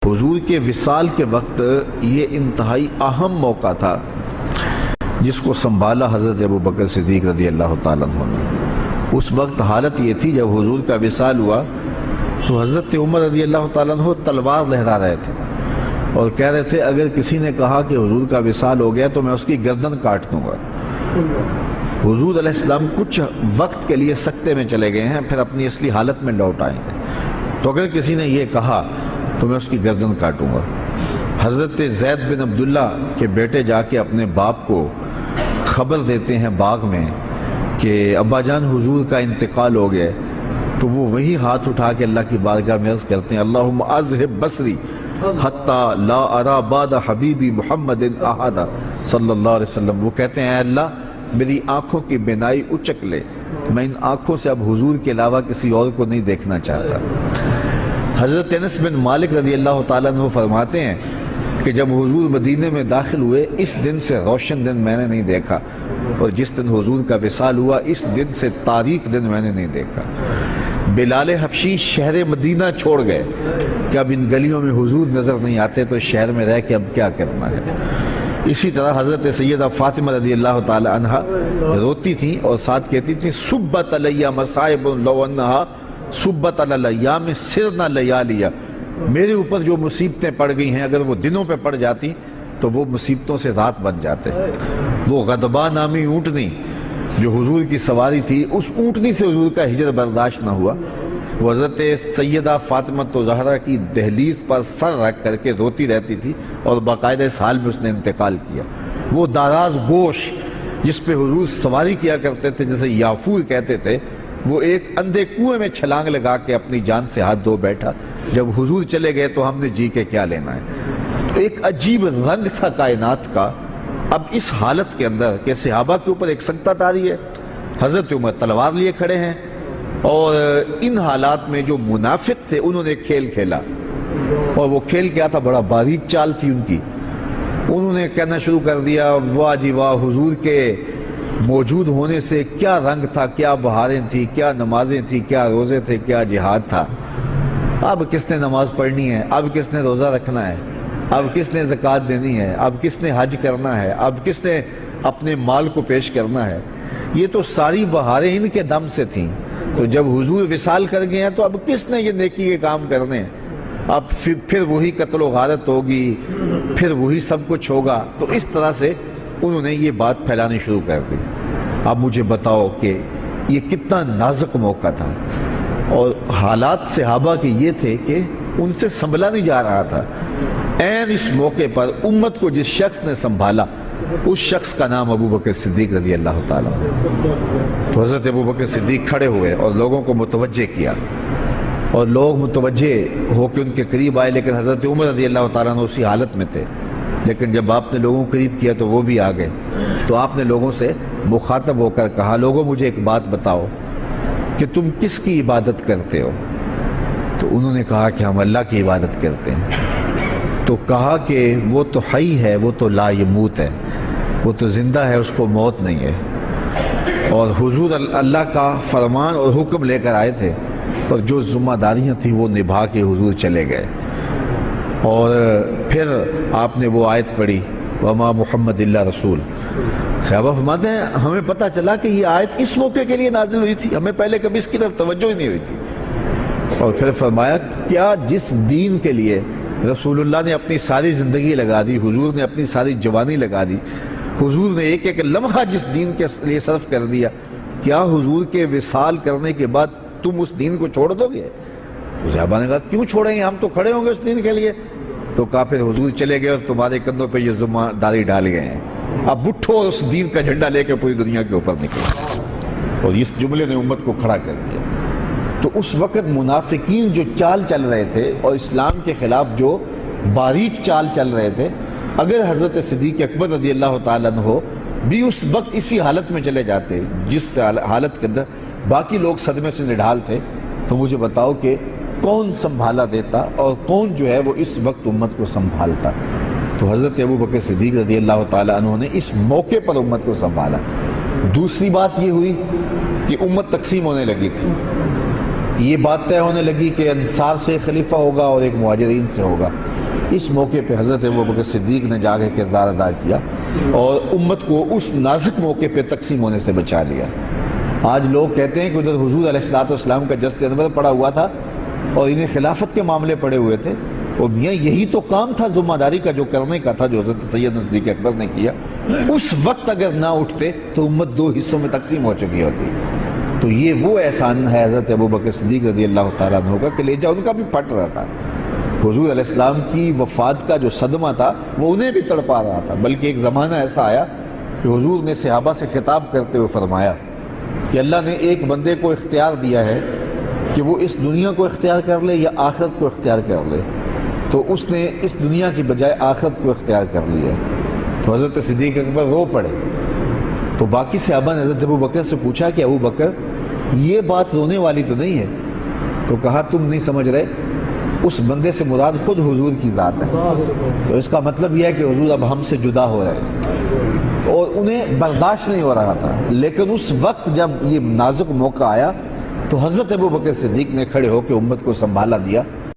حضور کے وصال کے وقت یہ انتہائی اہم موقع تھا جس کو سنبھالا حضرت ابوبکر صدیق رضی اللہ تعالیٰ عنہ نے۔ اس وقت حالت یہ تھی جب حضور کا وصال ہوا تو حضرت عمر رضی اللہ تعالیٰ عنہ تلوار لہرا رہے تھے اور کہہ رہے تھے اگر کسی نے کہا کہ حضور کا وصال ہو گیا تو میں اس کی گردن کاٹ دوں گا۔ حضور علیہ السلام کچھ وقت کے لیے سکتے میں چلے گئے ہیں، پھر اپنی اصلی حالت میں لوٹ آئیں گے، تو اگر کسی نے یہ کہا تو میں اس کی گردن کاٹوں گا۔ حضرت زید بن عبداللہ کے بیٹے جا کے اپنے باپ کو خبر دیتے ہیں باغ میں کہ ابا جان حضور کا انتقال ہو گیا، تو وہ وہی ہاتھ اٹھا کے اللہ کی بارگاہ میں عرض کرتے ہیں اللہم اذہب بصری حتی لا ارا بعد حبیبی محمد احد صلی اللہ علیہ وسلم۔ وہ کہتے ہیں اے اللہ میری آنکھوں کی بینائی اچک لے، میں ان آنکھوں سے اب حضور کے علاوہ کسی اور کو نہیں دیکھنا چاہتا۔ حضرت انس بن مالک رضی اللہ تعالیٰ عنہ فرماتے ہیں کہ جب حضور مدینے میں داخل ہوئے اس دن سے روشن دن میں نے نہیں دیکھا، اور جس دن حضور کا وصال ہوا اس دن سے تاریک دن میں نے نہیں دیکھا۔ بلال حبشی شہر مدینہ چھوڑ گئے کہ اب ان گلیوں میں حضور نظر نہیں آتے تو شہر میں رہ کے اب کیا کرنا ہے۔ اسی طرح حضرت سیدہ فاطمہ رضی اللہ تعالی عنہا روتی تھیں اور ساتھ کہتی تھیں صبت علیہ مصائب لو انہا صبت علی الایام سرنا لیالیا، میرے اوپر جو مصیبتیں پڑ گئی ہیں اگر وہ دنوں پہ پڑ جاتی تو وہ مصیبتوں سے رات بن جاتے۔ وہ غضبہ نامی اونٹنی جو حضور کی سواری تھی، اس اونٹنی سے حضور کا ہجر برداشت نہ ہوا، وہ حضرت سیدہ فاطمہ زہرا کی دہلیز پر سر رکھ کر کے روتی رہتی تھی اور باقاعدہ اس حال میں اس نے انتقال کیا۔ وہ داراز گوش جس پہ حضور سواری کیا کرتے تھے جسے یافور کہتے تھے، وہ ایک اندھے کنویں میں چھلانگ لگا کے اپنی جان سے ہاتھ دھو بیٹھا، جب حضور چلے گئے تو ہم نے جی کے کیا لینا ہے۔ تو ایک عجیب رنگ تھا کائنات کا۔ اب اس حالت کے اندر کہ صحابہ کے اوپر ایک سنکت آ رہی ہے، حضرت عمر تلوار لیے کھڑے ہیں، اور ان حالات میں جو منافق تھے انہوں نے کھیل کھیلا، اور وہ کھیل کیا تھا، بڑا باریک چال تھی ان کی۔ انہوں نے کہنا شروع کر دیا واہ جی واہ، حضور کے موجود ہونے سے کیا رنگ تھا، کیا بہاریں تھی، کیا نمازیں تھی، کیا روزے تھے، کیا جہاد تھا۔ اب کس نے نماز پڑھنی ہے، اب کس نے روزہ رکھنا ہے، اب کس نے زکوٰۃ دینی ہے، اب کس نے حج کرنا ہے، اب کس نے اپنے مال کو پیش کرنا ہے۔ یہ تو ساری بہاریں ان کے دم سے تھیں، تو جب حضور وصال کر گئے ہیں تو اب کس نے یہ نیکی کے کام کرنے ہیں، اب پھر وہی قتل و غارت ہوگی، پھر وہی سب کچھ ہوگا۔ تو اس طرح سے انہوں نے یہ بات پھیلانی شروع کر دی۔ اب مجھے بتاؤ کہ یہ کتنا نازک موقع تھا، اور حالات صحابہ کے یہ تھے کہ ان سے سنبھلا نہیں جا رہا تھا۔ عین اس موقع پر امت کو جس شخص نے سنبھالا اس شخص کا نام ابوبکر صدیق رضی اللہ تعالیٰ عنہ۔ تو حضرت ابوبکر صدیق کھڑے ہوئے اور لوگوں کو متوجہ کیا، اور لوگ متوجہ ہو کے ان کے قریب آئے، لیکن حضرت عمر رضی اللہ تعالیٰ عنہ اسی حالت میں تھے۔ لیکن جب آپ نے لوگوں کو قریب کیا تو وہ بھی آ گئے، تو آپ نے لوگوں سے مخاطب ہو کر کہا لوگوں مجھے ایک بات بتاؤ کہ تم کس کی عبادت کرتے ہو؟ تو انہوں نے کہا کہ ہم اللہ کی عبادت کرتے ہیں۔ تو کہا کہ وہ تو حی ہے، وہ تو لا یموت ہے، وہ تو زندہ ہے، اس کو موت نہیں ہے۔ اور حضور اللہ کا فرمان اور حکم لے کر آئے تھے، اور جو ذمہ داریاں تھیں وہ نبھا کے حضور چلے گئے۔ اور پھر آپ نے وہ آیت پڑھی وما محمد اللہ رسول۔ صحابہ فرماتے ہیں ہمیں پتہ چلا کہ یہ آیت اس موقع کے لیے نازل ہوئی تھی، ہمیں پہلے کبھی اس کی طرف توجہ ہی نہیں ہوئی تھی۔ اور پھر فرمایا کیا جس دین کے لیے رسول اللہ نے اپنی ساری زندگی لگا دی، حضور نے اپنی ساری جوانی لگا دی، حضور نے ایک ایک لمحہ جس دین کے لیے صرف کر دیا، کیا حضور کے وصال کرنے کے بعد تم اس دین کو چھوڑ دو گے؟ صحابہ نے کہا کیوں چھوڑیں گے، ہم تو کھڑے ہوں گے اس دین کے لیے۔ تو کہا پھر حضور چلے گئے اور تمہارے کندھوں پہ یہ ذمہ داری ڈال گئے ہیں، اب اٹھو اس دین کا جھنڈا لے کے پوری دنیا کے اوپر نکلو۔ اور اس جملے نے امت کو کھڑا کر دیا۔ تو اس وقت منافقین جو چال چل رہے تھے اور اسلام کے خلاف جو باریک چال چل رہے تھے، اگر حضرت صدیق اکبر رضی اللہ تعالیٰ عنہ بھی اس وقت اسی حالت میں چلے جاتے جس حالت کے اندر باقی لوگ صدمے سے نڈھال تھے، تو مجھے بتاؤ کہ کون سنبھالا دیتا اور کون جو ہے وہ اس وقت امت کو سنبھالتا۔ تو حضرت ابوبکر صدیق رضی اللہ تعالیٰ عنہ نے اس موقع پر امت کو سنبھالا۔ دوسری بات یہ ہوئی کہ امت تقسیم ہونے لگی تھی، یہ بات طے ہونے لگی کہ انصار سے خلیفہ ہوگا اور ایک مہاجرین سے ہوگا۔ اس موقع پہ حضرت ابوبکر صدیق نے جا کے کردار ادا کیا اور امت کو اس نازک موقع پہ تقسیم ہونے سے بچا لیا۔ آج لوگ کہتے ہیں کہ ادھر حضور علیہ السلام کا جست انور پڑا ہوا تھا اور انہیں خلافت کے معاملے پڑے ہوئے تھے، اور میاں یہی تو کام تھا ذمہ داری کا جو کرنے کا تھا، جو حضرت سید صدیق اکبر نے کیا۔ اس وقت اگر نہ اٹھتے تو امت دو حصوں میں تقسیم ہو چکی ہوتی۔ تو یہ وہ احسان ہے حضرت ابوبکر صدیق رضی اللہ تعالیٰ عنہ کا کہ لہجہ ان کا بھی پھٹ رہا تھا۔ حضور علیہ السلام کی وفات کا جو صدمہ تھا وہ انہیں بھی تڑپا رہا تھا، بلکہ ایک زمانہ ایسا آیا کہ حضور نے صحابہ سے خطاب کرتے ہوئے فرمایا کہ اللہ نے ایک بندے کو اختیار دیا ہے کہ وہ اس دنیا کو اختیار کر لے یا آخرت کو اختیار کر لے، تو اس نے اس دنیا کی بجائے آخرت کو اختیار کر لیا۔ تو حضرت صدیق اکبر رو پڑے۔ تو باقی صحابہ نے حضرت ابوبکر سے پوچھا کہ ابوبکر یہ بات رونے والی تو نہیں ہے؟ تو کہا تم نہیں سمجھ رہے، اس بندے سے مراد خود حضور کی ذات ہے، تو اس کا مطلب یہ ہے کہ حضور اب ہم سے جدا ہو رہے ہیں، اور انہیں برداشت نہیں ہو رہا تھا۔ لیکن اس وقت جب یہ نازک موقع آیا تو حضرت ابوبکر صدیق نے کھڑے ہو کے امت کو سنبھالا دیا